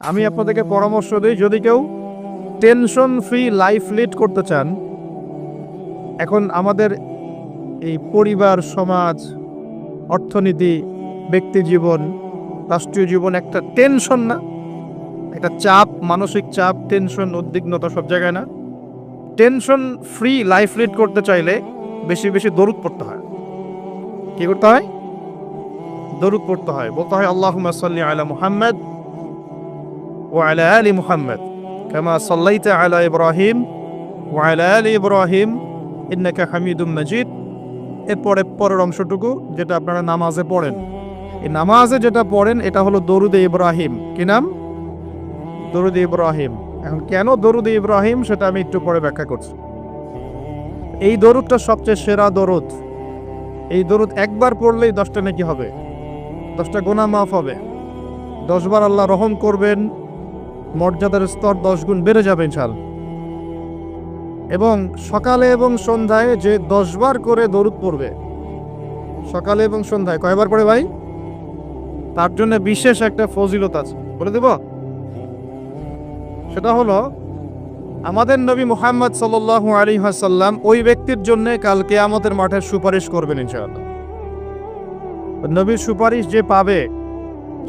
আমি আপনাদেরকে পরামর্শ দিই, যদি কেউ টেনশন ফ্রি লাইফ লিড করতে চান, এখন আমাদের এই পরিবার, সমাজ, অর্থনীতি, ব্যক্তি জীবন, রাষ্ট্রীয় জীবন একটা টেনশন না, একটা চাপ, মানসিক চাপ, টেনশন, উদ্বিগ্নতা সব জায়গায় না। টেনশন ফ্রি লাইফ লিড করতে চাইলে বেশি বেশি দরুদ পড়তে হয়। কি করতে হয়? দরুদ পড়তে হয়। বলতে হয় আল্লাহুম্মা সাল্লি আলা মুহাম্মদ ওয়া আলা আলি মুহাম্মদ কামা সাল্লাইতা আলা ইব্রাহিম ওয়া আলা আলি ইব্রাহিম ইন্নাকা হামিদুম মাজিদ। এরপরে পরের অংশটুকু যেটা আপনারা নামাজে পড়েন, এই নামাজে যেটা পড়েন এটা হলো দরুদে ইব্রাহিম। কি নাম? দরুদে ইব্রাহিম। এখন কেন দরুদে ইব্রাহিম সেটা আমি একটু পরে ব্যাখ্যা করছি। এই দরুদটা সবচেয়ে সেরা দরুদ। এই দরুদ একবার পড়লেই 10টা নেকি হবে, 10টা গুনাহ মাফ হবে, 10 বার আল্লাহ রহম করবেন, মর্যাদার স্তর 10 গুণ বেড়ে যাবে ইনশাআল্লাহ। এবং সকালে এবং সন্ধ্যায় যে 10 বার করে দরুদ পড়বে, সকালে এবং সন্ধ্যায় কয়বার পড়ে ভাই? তার জন্য বিশেষ একটা ফজিলত আছে, বলে দেব। সেটা হলো আমাদের নবী মুহাম্মদ সাল্লাল্লাহু আলাইহি ওয়াসাল্লাম ওই ব্যক্তির জন্য কাল কিয়ামতের মাঠে সুপারিশ করবেন ইনশাআল্লাহ। নবীর সুপারিশ যে পাবে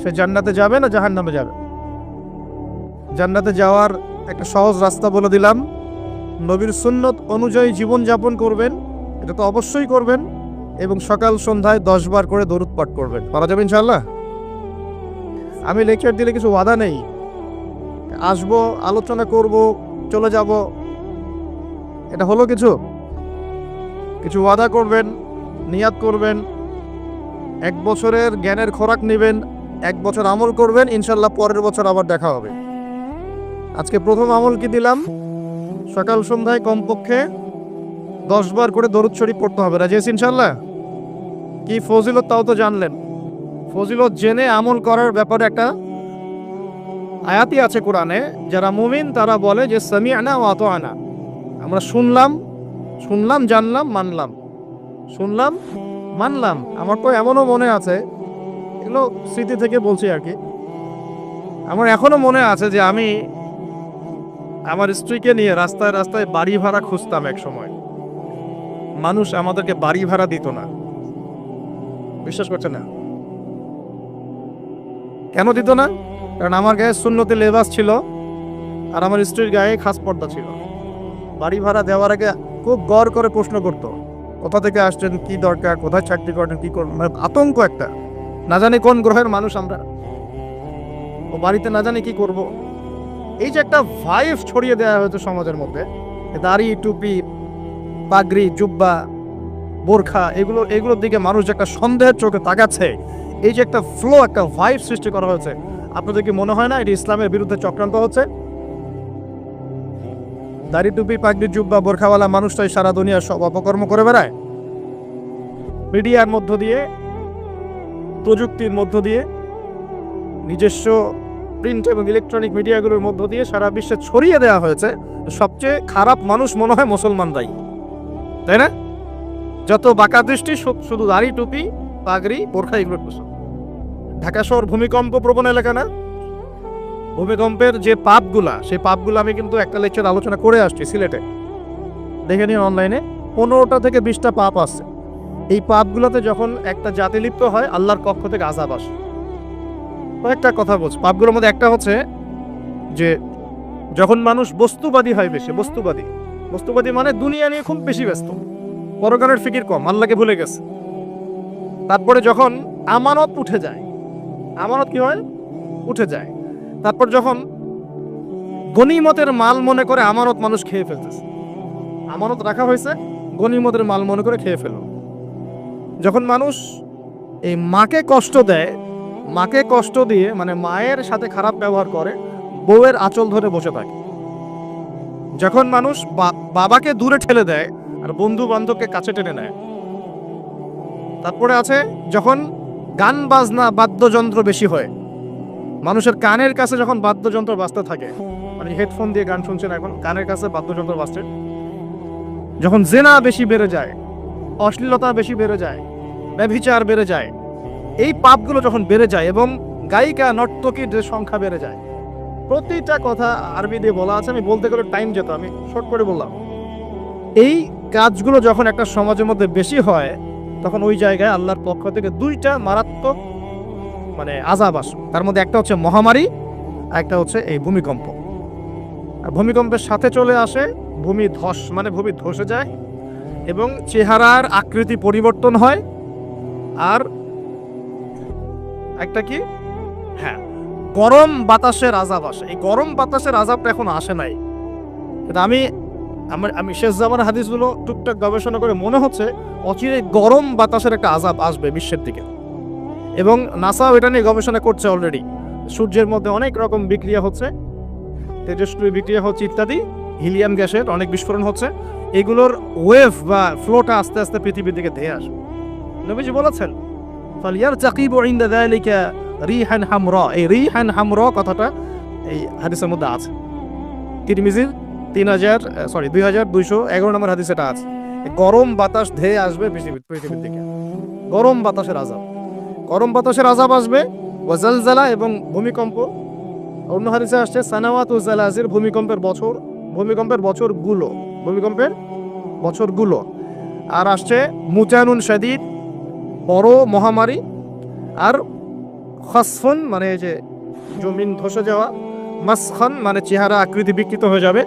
সে জান্নাতে যাবে না জাহান্নামে যাবে? জান্নাতে যাওয়ার একটা সহজ রাস্তা বলে দিলাম। নবীর সুন্নত অনুযায়ী জীবন যাপন করবেন, এটা তো অবশ্যই করবেন, এবং সকাল সন্ধ্যায় 10 বার করে দরুদ পাঠ করবেন। পারা যাবে ইনশাআল্লাহ। আমি লেকচার দিলে কিছু ওয়াদা নেই, আসবো, আলোচনা করব, চলে যাব, এটা হলো কিছু কিছু ওয়াদা করবেন, নিয়াত করবেন, 1 বছরের জ্ঞানের খোরাক নেবেন, 1 বছর আমল করবেন, ইনশাল্লাহ পরের বছর আবার দেখা হবে। আজকে প্রথম আমল কি দিলাম? সকাল সন্ধ্যায় কমপক্ষে 10 বার করে দরুদ শরীফ পড়তে হবে। রাজি আছেন ইনশাল্লাহ? কি ফজিলত তাও তো জানলেন। ফজিলত জেনে আমল করার ব্যাপারে একটা আয়াতই আছে কোরআনে, যারা মুমিন তারা বলে যে সামি'না ওয়া আতা'না। আমরা শুনলাম, জানলাম, মানলাম, শুনলাম, মানলাম। আমার তো এমনও মনে আছে, এগুলো স্মৃতি থেকে বলছি আর কি, আমার এখনো মনে আছে যে আমি আমার স্ত্রীকে নিয়ে রাস্তায় রাস্তায় বাড়ি ভাড়া খুঁজতাম এক সময়। মানুষ আমাদেরকে বাড়ি ভাড়া দিত না। বিশ্বাস করছে না? কেন দিত না? কারণ আমার গায়ে সুন্নতি লেবাস ছিল আর আমার স্ত্রীর গায়ে খাস পর্দা ছিল। বাড়ি ভাড়া দেওয়ার আগে খুব গড় করে প্রশ্ন করত, কোথা থেকে আসছেন, কি দরকার, কোথায় চাকরি করেন, কি করবেন, মানে আতঙ্ক একটা। না জানি কোন গ্রহের মানুষ আমরা, ও বাড়িতে না জানি কি করব। এই যে একটা ভাইব ছড়িয়ে দেওয়া হয়েছে সমাজের মধ্যে, দাড়ি, টুপি, পাগড়ি, জুব্বা, বোরখা, এগুলোর দিকে মানুষ যে একটা সন্দেহের চোখে তাকাচ্ছে, এই যে একটা ফ্লো, একটা ভাইব সৃষ্টি করা হয়েছে, আপনাদের কি মনে হয় না এটি ইসলামের বিরুদ্ধে চক্রান্ত হচ্ছে? দাড়ি, টুপি, পাগড়ি, জুব্বা, বোরখাওয়ালা মানুষটাই সারা দুনিয়ার সব অপকর্ম করে বেড়ায়। মিডিয়ার মধ্য দিয়ে, প্রযুক্তির মধ্য দিয়ে, নিজস্ব প্রিন্ট এবং ইলেকট্রনিক মিডিয়াগুলোর মধ্য দিয়ে সারা বিশ্বে ছড়িয়ে দেওয়া হয়েছে সবচেয়ে খারাপ মানুষ মনে হয় মুসলমানরাই, তাই না? যত বাঁকা দৃষ্টি শুধু দাড়ি, টুপি, পাগড়ি, বোরখা, এগুলোর পেছন। ঢাকা শহর ভূমিকম্প প্রবণ এলাকা না? ভূমিকম্পের যে পাপগুলা, সেই পাপগুলো আমি কিন্তু একটা লেকচার আলোচনা করে আসছি সিলেটে, দেখে নিন অনলাইনে। 15টা থেকে 20টা পাপ আছে। এই পাপগুলোতে যখন একটা জাতি লিপ্ত হয়, আল্লাহর পক্ষ থেকে আযাব আসে। কয়েকটা কথা বলছি। পাপগুলোর মধ্যে একটা হচ্ছে যে যখন মানুষ বস্তুবাদী হয়, বেশি বস্তুবাদী মানে দুনিয়া নিয়ে খুব বেশি ব্যস্ত, পরকালের ফিকির কম, আল্লাহকে ভুলে গেছে। তারপরে যখন আমানত উঠে যায়, আমানত কি হয়? উঠে যায়। তারপর যখন গনিমতের মাল মনে করে আমানত মানুষ খেয়ে ফেলতেছে, আমানত রাখা হয়েছে, গনিমতের মাল মনে করে খেয়ে ফেল। যখন মানুষ এই মাকে কষ্ট দেয়, মাকে কষ্ট দিয়ে মানে মায়ের সাথে খারাপ ব্যবহার করে, বউয়ের আঁচল ধরে বসে থাকে। যখন মানুষ বাবাকে দূরে ঠেলে দেয় আর বন্ধু বান্ধবকে কাছে টেনে নেয়। তারপরে আছে যখন গান বাজনা, বাদ্যযন্ত্র বেশি হয়, মানুষের কানের কাছে যখন বাদ্যযন্ত্র বাজতে থাকে, মানে হেডফোন দিয়ে গান শুনছেন, এখন কানের কাছে বাদ্যযন্ত্র বাজছে। যখন জেনা বেশি বেড়ে যায়, অশ্লীলতা বেশি বেড়ে যায়, ব্যভিচার বেড়ে যায়, এই পাপগুলো যখন বেড়ে যায় এবং গায়িকা নর্তকীর যে সংখ্যা বেড়ে যায়, প্রতিটা কথা আরবি দিয়ে বলা আছে, আমি বলতে গেলে টাইম যেত, আমি শর্ট করে বললাম। এই কাজগুলো যখন একটা সমাজের মধ্যে বেশি হয় তখন ওই জায়গায় আল্লাহর পক্ষ থেকে দুইটা মারাত্মক মানে আযাব আসে। তার মধ্যে একটা হচ্ছে মহামারী, একটা হচ্ছে এই ভূমিকম্প। আর ভূমিকম্পের সাথে চলে আসে ভূমি ধস, মানে ভূমি ধসে যায় এবং চেহারার আকৃতি পরিবর্তন হয়। আর একটা কি, হ্যাঁ, গরম বাতাসের আযাব আসে। এই গরম বাতাসের আযাবটা এখন আসে নাই, কিন্তু আমি শেষ জামানার হাদিসগুলো টুকটাক গবেষণা করে মনে হচ্ছে অচিরে গরম বাতাসের একটা আযাব আসবে বিশ্বের দিকে। এবং নাসাও এটা নিয়ে গবেষণা করছে অলরেডি। সূর্যের মধ্যে অনেক রকম বিক্রিয়া হচ্ছে, তেজস্ক্রিয় বিক্রিয়া হচ্ছে ইত্যাদি, হিলিয়াম গ্যাসের অনেক বিস্ফোরণ হচ্ছে। এগুলোর ওয়েভ বা ফ্লোটা আস্তে আস্তে পৃথিবীর দিকে ধেয়ে আসবে। নবীজি বলেছেন ফালিয়ারতাকিবু ইনদা যালিকা রিহান হামরা। এই রিহান হামরা কথাটা এই হাদিসের মধ্যে আছে। তিরমিজির 2211 নম্বর হাদিস এটা আছে। গরম বাতাস ধেয়ে আসবে পৃথিবীর দিকে, গরম বাতাসের আযাব, গরম বাতাসের আযাব আসবে। ওয়াজালজালা এবং ভূমিকম্প। অন্য হাদিসে আসছে সানাওয়াতু জালাজির, ভূমিকম্পের বছরগুলো। আর আসছে মুতানুন শাদীদ, বড় মহামারী। আর খাসফুন মানে যে জমিন ধসে যাওয়া, মাসখান মানে চেহারা আকৃতি বিকৃত হয়ে যাবে।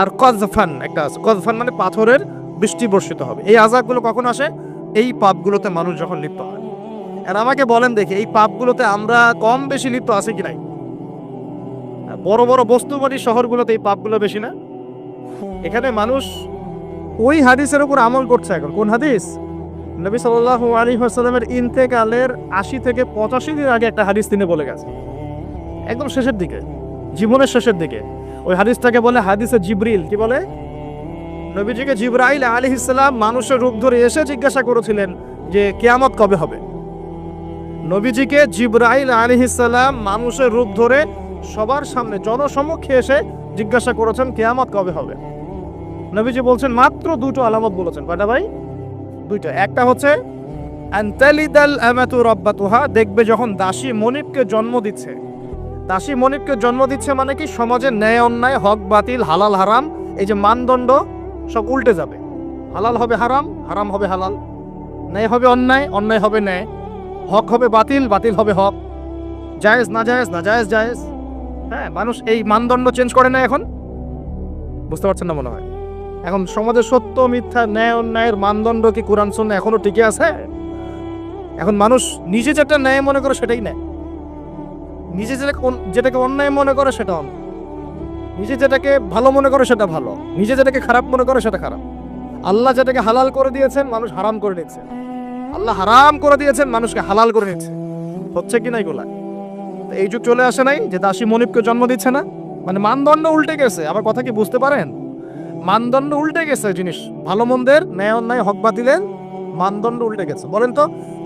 আর কজফান একটা আছে, কজফান মানে পাথরের বৃষ্টি বর্ষিত হবে। এই আযাবগুলো কখন আসে? এই পাপগুলোতে মানুষ যখন লিপ্ত হয়। আর আমাকে বলেন দেখি, এই পাপগুলোতে আমরা কম বেশি লিপ্ত আছে কি নাই? বড় বড় বস্তুবাদী শহরগুলোতে এই পাপগুলো বেশি না? এখানে মানুষ ওই হাদিসের উপর আমল করছে। এখন কোন হাদিস? নবী সাল্লাল্লাহু আলাইহি ওয়াসাল্লামের ইন্তেকালের 80 থেকে 85 দিন আগে একটা হাদিস তিনি বলে গেছে, একদম শেষের দিকে, জীবনের শেষের দিকে। ওই হাদিসটাকে বলে হাদিসে জিবরিল। কি বলে? নবীজিকে জিবরাইল আলাইহিস সালাম মানুষের রূপ ধরে এসে জিজ্ঞাসা করেছিলেন যে কিয়ামত কবে হবে। নবীজিকে জিবরাইল আলাইহিস সালাম মানুষের রূপ ধরে সবার সামনে জনসমক্ষে এসে জিজ্ঞাসা করেছেন কিয়ামত কবে হবে। নবীজি বলছেন মাত্র দুটো আলামত বলেছেন। কয়টা ভাই? দুইটা। একটা হচ্ছে আনতালিদাল আমাতু রাব্বাতুহা, দেখবে যখন দাসী মনিবকে জন্ম দিচ্ছে। দাসী মনিবকে জন্ম দিচ্ছে মানে কি? সমাজের ন্যায় অন্যায়, হক বাতিল, হালাল হারাম, এই যে মানদণ্ড সব উল্টে যাবে। হালাল হবে হারাম, হারাম হবে হালাল, ন্যায় হবে অন্যায়, অন্যায় হবে ন্যায়, হক হবে বাতিল, বাতিল হবে হক, জায়েজ না জায়েজ, না জায়েজ জায়েজ। হ্যাঁ, মানুষ এই মানদণ্ড চেঞ্জ করে না এখন। বুঝতে পারছেন না মনে হয়? এখন সমাজের সত্য মিথ্যা, ন্যায় অন্যায়ের মানদণ্ড কি কোরআন সুন্নাহ এখনো টিকে আছে? এখন মানুষ নিজে যেটা ন্যায় মনে করে সেটাই ন্যায়, নিজে যেটাকে অন্যায় মনে করে সেটা অন্যায়, নিজে যেটাকে ভালো মনে করে সেটা ভালো, নিজে যেটাকে খারাপ মনে করে সেটা খারাপ। আল্লাহ যেটাকে হালাল করে দিয়েছেন মানুষ হারাম করে নিচ্ছে, আল্লাহ হারাম করে দিয়েছেন মানুষকে হালাল করে নিচ্ছে। হচ্ছে কি না এগুলা? এই যুগ চলে আসে নাই যে দাসী মনিবকে জন্ম দিচ্ছে না? মানে মানদণ্ড উল্টে গেছে। আবার কথা কি বুঝতে পারেন? মানদণ্ড উল্টে গেছে, জিনিস ভালো মন্দের, ন্যায় অন্যায়, হক বাতিলের মানদণ্ড উল্টে গেছে। বলেন তো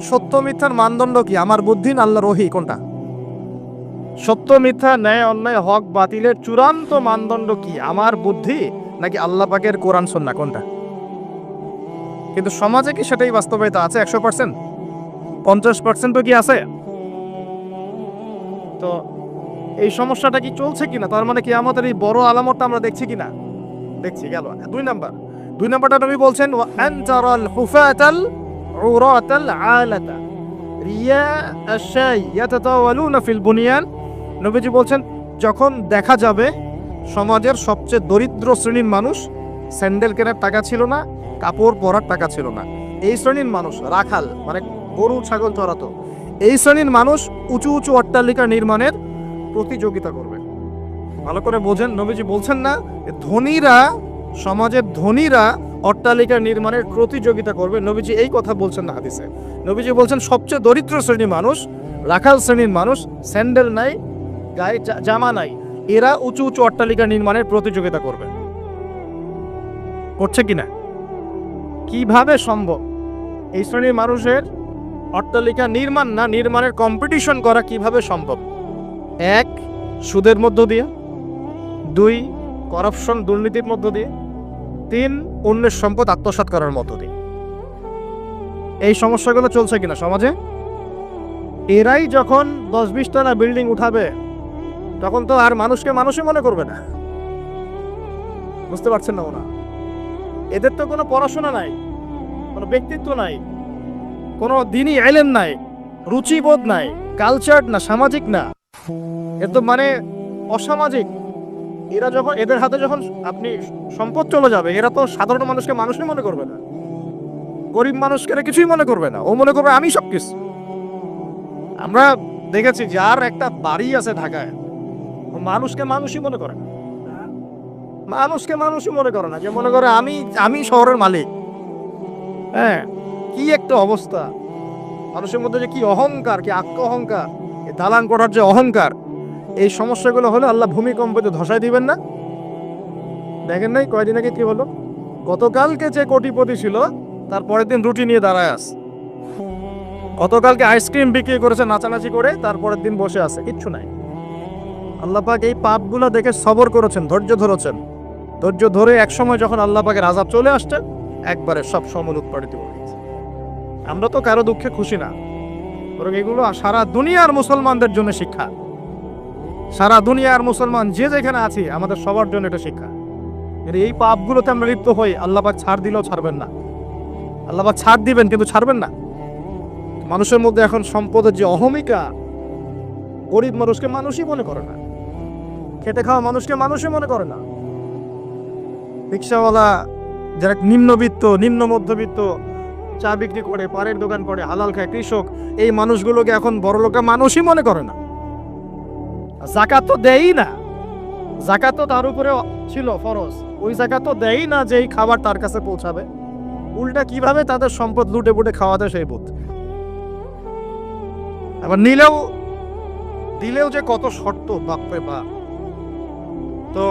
সত্য মিথ্যার মানদণ্ড কি? আমার বুদ্ধি না আল্লাহর ওহী? কোনটা? সত্য মিথ্যা, ন্যায় অন্যায়, হক বাতিলের চূড়ান্ত মানদণ্ড কি? আমার বুদ্ধি নাকি আল্লাহ পাকের কোরআন সুন্নাহ? কোনটা? কিন্তু সমাজে কি সেটাই বাস্তবায়িত আছে 100%? 50% কি আছে? তো এই সমস্যাটা কি চলছে কিনা? তার মানে কি আমাদের এই বড় আলামতটা আমরা দেখছি কিনা? দেখছি। গেল 2 নাম্বারটা নবী বলছেন ওয়া আনতারাল হুফাতাল উরাতাল আলাতা রিয়া আশাই ইয়াতাতাওয়ালুনা ফিল বুনিয়ান। নবীজি বলছেন যখন দেখা যাবে সমাজের সবচেয়ে দরিদ্র শ্রেণীর মানুষ, স্যান্ডেল কেনার টাকা ছিল না, কাপড় পরার টাকা ছিল না, এই শ্রেণীর মানুষ, রাখাল মানে গরু ছাগল চড়াতো, এই শ্রেণীর মানুষ উঁচু উঁচু অট্টালিকা নির্মাণের প্রতিযোগিতা করবে। ভালো করে বোঝেন, নবীজি বলছেন না ধনীরা, সমাজের ধনীরা অট্টালিকা নির্মাণের প্রতিযোগিতা করবে। নবীজি এই কথা বলছেন না হাদিসে। নবীজি বলছেন সবচেয়ে দরিদ্র শ্রেণীর মানুষ, রাখাল শ্রেণীর মানুষ, স্যান্ডেল নাই, গায়ে জামা নাই, এরা উঁচু উঁচু অট্টালিকা নির্মাণের প্রতিযোগিতা করবে। করছে কিনা? কিভাবে সম্ভব? এই শ্রেণীর মানুষের অট্টালিকা নির্মাণ না, নির্মাণের কম্পিটিশন করা কিভাবে সম্ভব? 1 সুদের মধ্য দিয়ে, 2 করাপশন দুর্নীতির মধ্য দিয়ে, 3 অন্যের সম্পদ আত্মসাৎ করার মধ্য দিয়ে। এই সমস্যাগুলো চলছে কিনা সমাজে? এরাই যখন 10-20 তলা বিল্ডিং উঠাবে তখন তো আর মানুষকে মানুষই মনে করবে না। বুঝতে পারছেন না ওরা? এদের তো কোনো পড়াশোনা নাই, কোনো ব্যক্তিত্ব নাই, কোনো দিনই এলেম নাই, রুচিবোধ নাই, কালচার না, সামাজিক না, এ তো মানে অসামাজিক। এরা যখন এদের হাতে যখন আপনি সম্পদ চলে যাবে, এরা তো সাধারণ মানুষকে মানুষই মনে করবে না, গরিব মানুষকে এরা কিছুই মনে করবে না, ও মনে করবে আমি সবকিছু। আমরা দেখেছি যার একটা বাড়ি আছে ঢাকায়, ও মানুষকে মানুষই মনে করে না, মানুষকে মানুষই মনে করে না, যে মনে করে আমি আমি শহরের মালিক। হ্যাঁ, কি একটা অবস্থা মানুষের মধ্যে, যে কি অহংকার, কি আত্ম অহংকার, দালান করার যে অহংকার, এই সমস্যাগুলো হলে আল্লাহ ভূমিকম্পে ধসাই দিবেন না? দেখেন নাই কয়দিন আগে কি হলো? গতকালকে যে কোটিপতি ছিল তার পরের দিন রুটি নিয়ে দাঁড়ায় আছে। গতকালকে আইসক্রিম বিক্রি করেছে নাচানাচি করে, তারপরের দিন বসে আছে, কিচ্ছু নাই। আল্লাহ পাক এই পাপগুলো দেখে সবর করেছেন, ধৈর্য ধরেছেন। ধৈর্য ধরে একসময় যখন আল্লাহ পাকের আযাব চলে আসছে, একবারে সব সমল উৎপাদিত হয়ে গেছে। আমরা তো কারো দুঃখে খুশি না, বরং এগুলো সারা দুনিয়ার মুসলমানদের জন্য শিক্ষা। সারা দুনিয়ার মুসলমান যে যেখানে আছি, আমাদের সবার জন্য এটা শিক্ষা। এই পাপগুলোতে আমরা লিপ্ত হই, আল্লাহ পাক ছাড় দিলেও ছাড়বেন না। আল্লাহ পাক ছাড় দিবেন কিন্তু ছাড়বেন না। মানুষের মধ্যে এখন সম্পদের যে অহমিকা, গরিব মানুষকে মানুষই মনে করে না, খেটে খাওয়া মানুষকে মানুষই মনে করে না। রিক্সাওয়ালা, যারা নিম্নবিত্ত, নিম্ন মধ্যবিত্ত, চা বিক্রি করে, পানের দোকান করে, হালাল খায়, কৃষক, এই মানুষগুলোকে এখন বড়লোকা মানুষই মনে করে না। যাকাত তো দেয়ই না, যাকাত তো তার উপরে ছিল ফরজ, ওই যাকাত তো দেয়ই না যে এই খাবার তার কাছে পৌঁছাবে। উল্টা কিভাবে তাদের সম্পদ লুটে পুটে খাওয়াতে সেই বোধ। আবার দিলেও যে কত শর্ত, বাপরে বাপ। তো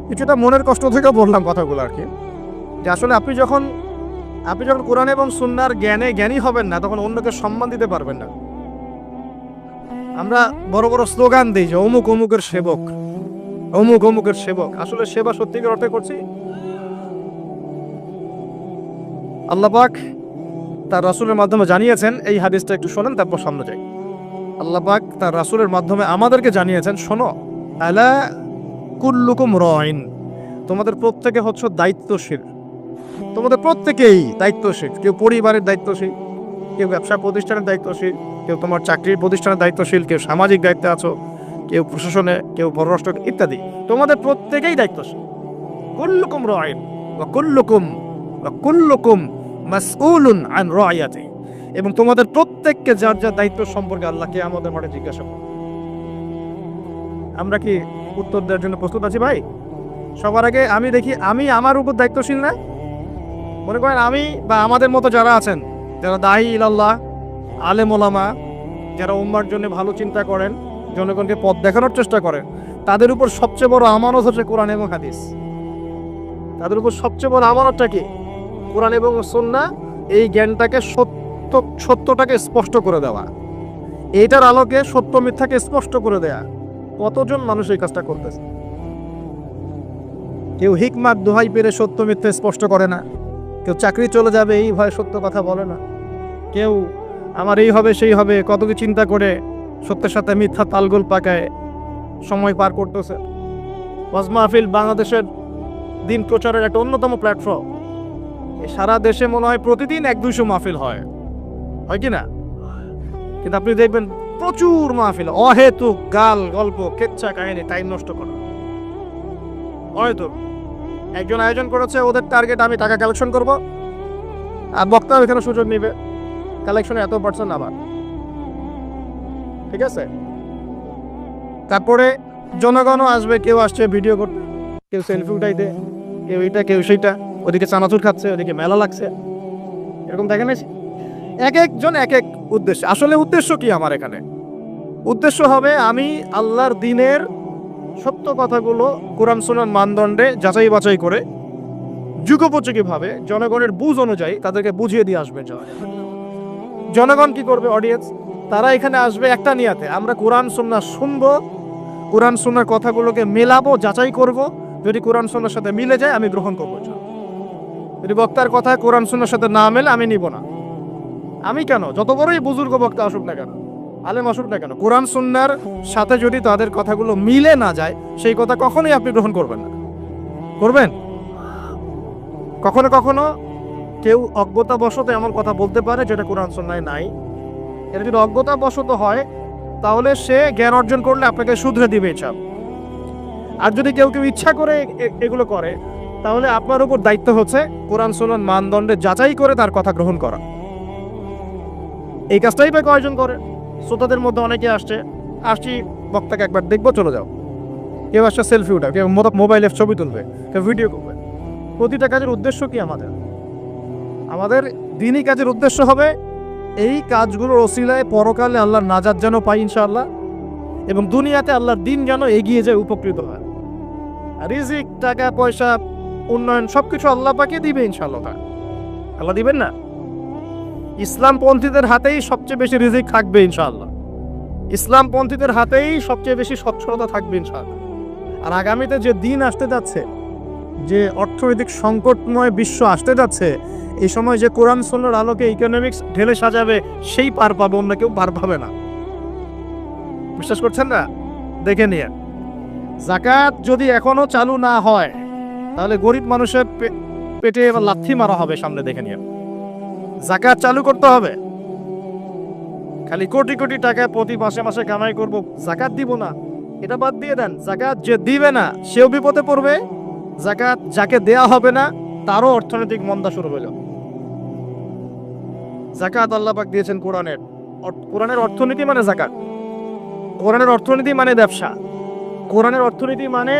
কিছুটা মনের কষ্ট থেকে বললাম কথাগুলো আর কি, যে আসলে আপনি যখন কোরআন এবং সুন্নাহর জ্ঞানী হবেন না, তখন অন্যকে সম্মান দিতে পারবেন না। আমরা বড় বড় স্লোগান দিই যে অমুক অমুকের সেবক, অমুক অমুকের সেবক। আসলে সেবা সত্যিকার অর্থে করছি? আল্লাহ পাক তার রাসূলের মাধ্যমে জানিয়েছেন, এই হাদিসটা একটু শোনেন তারপর সামনে যাই। আল্লাহ পাক তার রাসূলের মাধ্যমে আমাদেরকে জানিয়েছেন, শোনো, আলা কুল্লুকুম রাইন, তোমাদের প্রত্যেকে হচ্ছে দায়িত্বশীল। তোমাদের প্রত্যেকেই দায়িত্বশীল। কেউ পরিবারের দায়িত্বশীল, কেউ ব্যবসা প্রতিষ্ঠানের দায়িত্বশীল, কেউ তোমার চাকরির প্রতিষ্ঠানের দায়িত্বশীল, কেউ সামাজিক দায়িত্বে আছো, কেউ প্রশাসনে, কেউ পররাষ্ট্র ইত্যাদি। তোমাদের প্রত্যেকেই দায়িত্বশীল। কুল্লুকুম রাইন ওয়া কুল্লুকুম মাসউলুন আন রাইয়াতি, এবং তোমাদের প্রত্যেককে যার যার দায়িত্ব সম্পর্কে আল্লাহ কিয়ামতের মাঠে জিজ্ঞাসা করবে। আমরা কি উত্তর দেওয়ার জন্য প্রস্তুত আছি ভাই? সবার আগে আমি দেখি, আমি আমার উপর দায়িত্বশীল না? মনে করেন আমি বা আমাদের মতো যারা আছেন, যারা দায়ী ইলাল্লাহ, আলেম ওলামা, যারা উম্মার জন্য ভালো চিন্তা করেন, জনগণকে পথ দেখানোর চেষ্টা করেন, তাদের উপর সবচেয়ে বড় আমানত হচ্ছে কোরআন এবং হাদিস। তাদের উপর সবচেয়ে বড় আমানতটা কি? কোরআন এবং সুন্নাহ, এই জ্ঞানটাকে সত্যটাকে স্পষ্ট করে দেওয়া, এইটার আলোকে সত্য মিথ্যাকে স্পষ্ট করে দেয়া। কতজন মানুষ এই কাজটা করতেছে? কেউ হিকমাত দোহাই পেরে সত্য মিথ্যা স্পষ্ট করে না, কেউ চাকরি চলে যাবে এই ভয়ে সত্য কথা বলে না, কেউ আমার এই হবে সেই হবে কত কি চিন্তা করে সত্যের সাথে মিথ্যা তালগোল পাকায় সময় পার করতেছে। ওয়াজ মাহফিল বাংলাদেশের দিন প্রচারের একটা অন্যতম প্ল্যাটফর্ম। সারা দেশে মনে হয় প্রতিদিন 100-200 মাহফিল হয় কি না? কিন্তু আপনি দেখবেন প্রচুর মাহফিল, অহেতুক গাল গল্প, কেচ্ছা কাহিনী, টাইম নষ্ট করা। হয়তো একজন আয়োজন করেছে, ওদের টার্গেট আমি টাকা কালেকশন করব, আর বক্তাও এখানে সুযোগ নিবে, কালেকশনে এত পার্সেন্ট আবার, ঠিক আছে? তারপরে জনগণও আসবে, কেউ আসছে ভিডিও করতে, কেউ সেলফি উঠাইতে, কেউ এটা কেউ সেইটা, ওদিকে চানাচুর খাচ্ছে, ওদিকে মেলা লাগছে, এরকম দেখেন। এক একজন এক এক উদ্দেশ্য। আসলে উদ্দেশ্য কি আমার এখানে? উদ্দেশ্য হবে আমি আল্লাহর দ্বীনের সত্য কথাগুলো কোরআন সুন্নাহর মানদণ্ডে যাচাই বাছাই করে যুগোপযোগীভাবে জনগণের বুঝ অনুযায়ী তাদেরকে বুঝিয়ে দিয়ে আসবে। জনগণ কি করবে? অডিয়েন্স, তারা এখানে আসবে একটা নিয়াতে, আমরা কোরআন সুন্নাহ শুনবো, কোরআন সুন্নাহর কথাগুলোকে মেলাবো, যাচাই করব, যদি কোরআন সুন্নাহর সাথে মিলে যায় আমি গ্রহণ করবো, যদি বক্তার কথা কোরআন সুন্নাহর সাথে না মেলে আমি নিব না। আমি কেন, যত বড়ই বুজুর্গ বক্তা আসুক না কেন, আলেম আসুক না কেন, কোরআন সুন্নাহর সাথে যদি তাদের কথাগুলো মিলে না যায়, সেই কথা কখনোই আপনি গ্রহণ করবেন না। করবেন? কখনো কখনো কেউ অজ্ঞতাবশত এমন কথা বলতে পারে যেটা কোরআন সুন্নাহয় নাই। এটা যদি অজ্ঞতাবশত হয় তাহলে সে জ্ঞান অর্জন করলে আপনাকে শুধরে দিবে ইচ্ছা। আর যদি কেউ ইচ্ছা করে এগুলো করে, তাহলে আপনার উপর দায়িত্ব হচ্ছে কোরআন সুন্নাহর মানদণ্ডে যাচাই করে তার কথা গ্রহণ করা। এই কাজটাই বা কয়জন করে? শ্রোতাদের মধ্যে অনেকে আসছি বক্তাকে একবার দেখবো, চলে যাও। কেউ আসছে সেলফি উঠা, কেউ মোবাইলে ছবি তুলবে, কেউ ভিডিও করবে। প্রতিটা কাজের উদ্দেশ্য কি? আমাদের দিনই কাজের উদ্দেশ্য হবে এই কাজগুলোর ওসিলায় পরকালে আল্লাহর নাজাত যেন পাই ইনশাআল্লাহ, এবং দুনিয়াতে আল্লাহর দিন যেন এগিয়ে যায়, উপকৃত হয়। রিজিক, টাকা পয়সা, উন্নয়ন সবকিছু আল্লাহ পাকে দিবে ইনশাআল্লাহ। আল্লাহ দিবেন না? ইসলামপন্থীদের হাতেই সবচেয়ে বেশি রিজিক থাকবে ইনশাআল্লাহ। ইসলামপন্থীদের হাতেই সবচেয়ে বেশি সচ্ছলতা থাকবে ইনশাআল্লাহ। আর আগামীতে যে দিন আসতে যাচ্ছে, যে অর্থনৈতিক সংকটময় বিশ্ব আসতে যাচ্ছে, এই সময় যে কোরআন সুন্নাহর আলোকে ইকোনমিক্স ঢেলে সাজাবে, সেই পার পাবে, অন্য কেউ পার পাবে না। বিশ্বাস করছেন না? দেখে নিয়ে যাকাত যদি এখনো চালু না হয়, তাহলে গরিব মানুষের পেটে এবার লাথি মারা হবে সামনে। দেখে নিয়ে যাকাত চালু করতে হবে। খালি কোটি কোটি টাকা প্রতি মাসে মাসে কামাই করব, যাকাত দিব না, এটা বাদ দিয়ে দেন। যাকাত যে দিবে না সেও বিপদে পড়বে, যাকাত যাকে দেয়া হবে না তারও অর্থনৈতিক মন্দা শুরু হলো। যাকাত আল্লাহ পাক দিয়েছেন কোরআনের অর্থনীতি মানে যাকাত। কোরআনের অর্থনীতি মানে ব্যবসা। কোরআনের অর্থনীতি মানে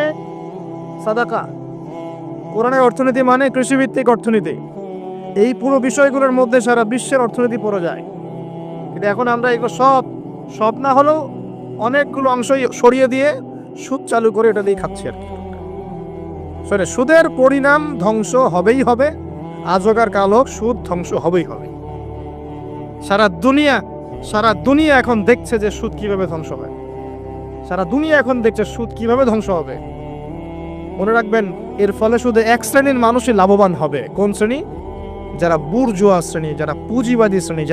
সাদাকা। কোরআনের অর্থনীতি মানে কৃষিভিত্তিক অর্থনীতি। এই পুরো বিষয়গুলোর মধ্যে সারা বিশ্বের অর্থনীতি পড়ে যায়। কিন্তু এখন আমরা এগুলো সব না হলেও অনেকগুলো অংশই সরিয়ে দিয়ে সুদ চালু করে এটা দিয়ে খাচ্ছি আর কি। সুদের পরিণাম ধ্বংস হবেই হবে, আজকার কালো সুদ ধ্বংস হবেই হবে। সারা দুনিয়া এখন দেখছে যে সুদ কিভাবে ধ্বংস হয়। সারা দুনিয়া এখন দেখছে সুদ কিভাবে ধ্বংস হবে। মনে রাখবেন, এর ফলে শুধু এক শ্রেণীর মানুষই লাভবান হবে। কোন শ্রেণী? যারা বুর্জোয়া শ্রেণী, যারা পুঁজিবাদী শ্রেণী,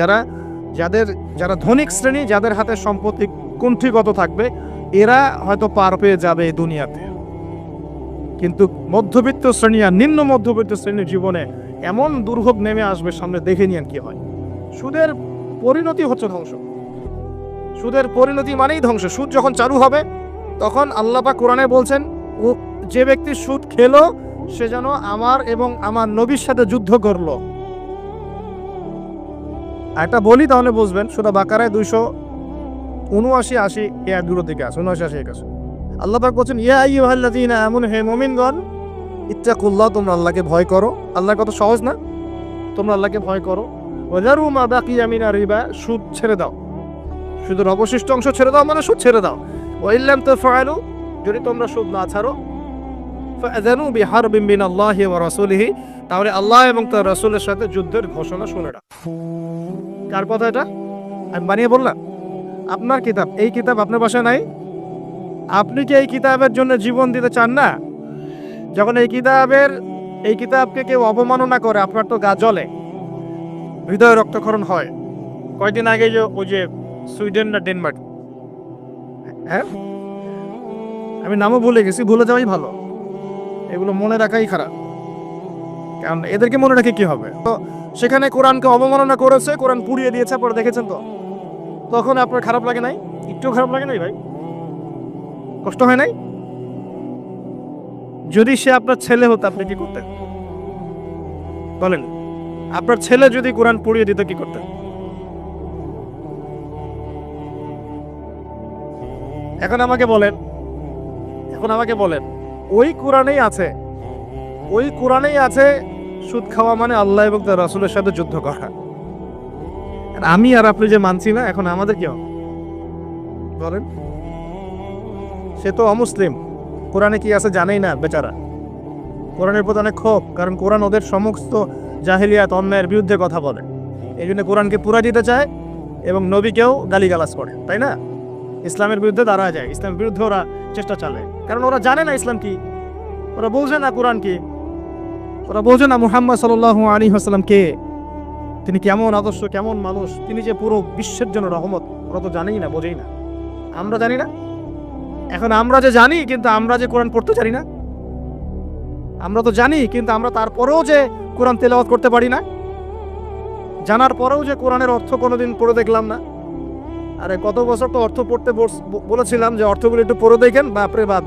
যারা ধনিক শ্রেণী, যাদের হাতে সম্পত্তি কুণ্ঠিগত থাকবে, এরা হয়তো পার পেয়ে যাবে এই দুনিয়াতে। কিন্তু মধ্যবিত্ত শ্রেণী আর নিম্ন মধ্যবিত্ত শ্রেণীর জীবনে এমন দুর্ভোগ নেমে আসবে সামনে, দেখে নিন কি হয়। সুদের পরিণতি হচ্ছে ধ্বংস। সুদের পরিণতি মানেই ধ্বংস। সুদ যখন চালু হবে তখন আল্লাহ পাক কোরআনে বলছেন, ও যে ব্যক্তি সুদ খেলো সে যেন আমার এবং আমার নবীর সাথে যুদ্ধ করলো। একটা বলি তাহলে বুঝবেন। সূরা বাকারায় 279-80 এর দূরের দিকে আছে, 79-80 আছে। আল্লাহ পাক বলছেন, ইয়া আইয়ুহাল্লাযীনা আমানু, হে মুমিনগণ, ইত্তাকুল্লাহ, তোমরা আল্লাহকে ভয় করো। আল্লাহর কথা সহজ না? তোমরা আল্লাহকে ভয় করো। ওয়াযারু মা বাকিয়া মিনার রিবা, সুদ ছেড়ে দাও। সুদের অবশিষ্ট অংশ ছেড়ে দাও মানে সুদ ছেড়ে দাও। ওয়া ইল্লাম তাফআলু, যদি তোমরা সুদ না ছাড়ো, ফাআযানু বিহারবিন মিনাল্লাহি ওয়া রাসূলিহি, তাহলে আল্লাহ এবং তার রাসূলের সাথে যুদ্ধের ঘোষণা শুনে রাখো। কার কথা এটা? আমি বানিয়ে বললাম? আপনার কিতাব। এই কিতাব আপনার বাসায় নাই? আপনি কি এই কিতাবের জন্য জীবন দিতে চান না? যখন এই কিতাবকে কেউ অবমাননা করে, আপনার তো গা জ্বলে, হৃদয় রক্তক্ষরণ হয়। কয়েকদিন আগে ওই যে সুইডেন না ডেনমার্ক, হ্যাঁ, আমি নামও ভুলে গেছি, ভুলে যাওয়াই ভালো। এগুলো মনে রাখাই খারাপ, কারণ এদেরকে মনে রাখে কি হবে। তো সেখানে কোরআনকে অবমাননা করেছে, কোরআন পুড়িয়ে দিয়েছে, পরে দেখেছেন তো, তখন আপনার খারাপ লাগে নাই? একটু খারাপ লাগে নাই ভাই? কষ্ট হয় নাই? যদি সে আপনার ছেলে হতো, আপনি কি করতেন বলেন? আপনার ছেলে যদি কোরআন পড়িয়ে দিত, কি করতেন? এখন আমাকে বলেন, ওই কোরআনেই আছে সুদ খাওয়া মানে আল্লাহ এবং তার রাসূলের সাথে যুদ্ধ করা। আমি আর আপনি যে মানছি না, এখন আমাদের কি হবে বলেন? সে তো অমুসলিম, কোরআনে কি আছে জানেই না বেচারা। কোরআনের প্রতি অনেক ক্ষোভ, কারণ কোরআন ওদের সমস্ত জাহেলিয়াত, অন্যায়ের বিরুদ্ধে কথা বলে। এই জন্য কোরআনকে পুরা দিতে চায় এবং নবীকেও গালিগালাজ করে, তাই না? ইসলামের বিরুদ্ধে দাঁড়া যায়, ইসলামের বিরুদ্ধে ওরা চেষ্টা চালায়, কারণ ওরা জানে না ইসলাম কি, ওরা বোঝে না কোরআন কি, ওরা বোঝে না মুহাম্মদ সাল্লাল্লাহু আলাইহি ওয়াসাল্লাম কে, তিনি কেমন আদর্শ, কেমন মানুষ, তিনি যে পুরো বিশ্বের জন্য রহমত, ওরা তো জানেই না, বোঝেই না। আমরা জানি না? এখন আমরা যে জানি, কিন্তু আমরা যে কোরআন পড়তে জানি না। আমরা তো জানি, কিন্তু আমরা তারপরেও যে কোরআন তেলাওয়াত করতে পারি না। জানার পরেও যে কোরআনের অর্থ কোনোদিন পড়ে দেখলাম না। আরে কত বছর তো অর্থ পড়তে বলেছিলাম যে অর্থগুলো একটু পড়ে দেখেন, বাপরে বাপ।